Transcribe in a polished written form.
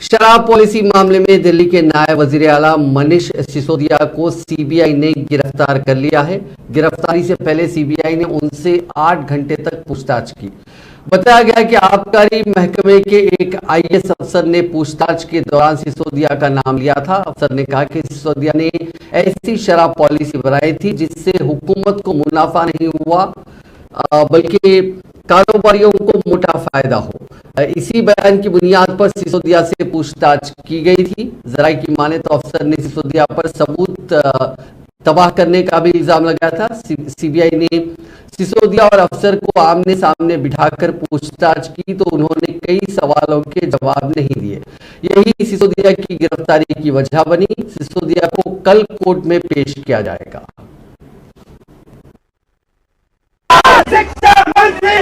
शराब पॉलिसी मामले में दिल्ली के नायब वजीर आला मनीष सिसोदिया को सीबीआई ने गिरफ्तार कर लिया है। गिरफ्तारी से पहले सीबीआई ने उनसे 8 घंटे तक पूछताछ की। बताया गया कि आबकारी महकमे के एक आईएएस अफसर ने पूछताछ के दौरान सिसोदिया का नाम लिया था। अफसर ने कहा कि सिसोदिया ने ऐसी शराब पॉलिसी बनाई थी जिससे हुकूमत को मुनाफा नहीं हुआ बल्कि कारोबारियों को मोटा फायदा हो। इसी बयान की बुनियाद पर सिसोदिया से पूछताछ की गई थी। जरा की माने तो अफसर ने सिसोदिया पर सबूत तबाह करने का भी इल्जाम लगाया था। सीबीआई ने सिसोदिया और अफसर को आमने सामने बिठाकर पूछताछ की तो उन्होंने कई सवालों के जवाब नहीं दिए। यही सिसोदिया की गिरफ्तारी की वजह बनी। सिसोदिया को कल कोर्ट में पेश किया जाएगा। शिक्षा मंत्री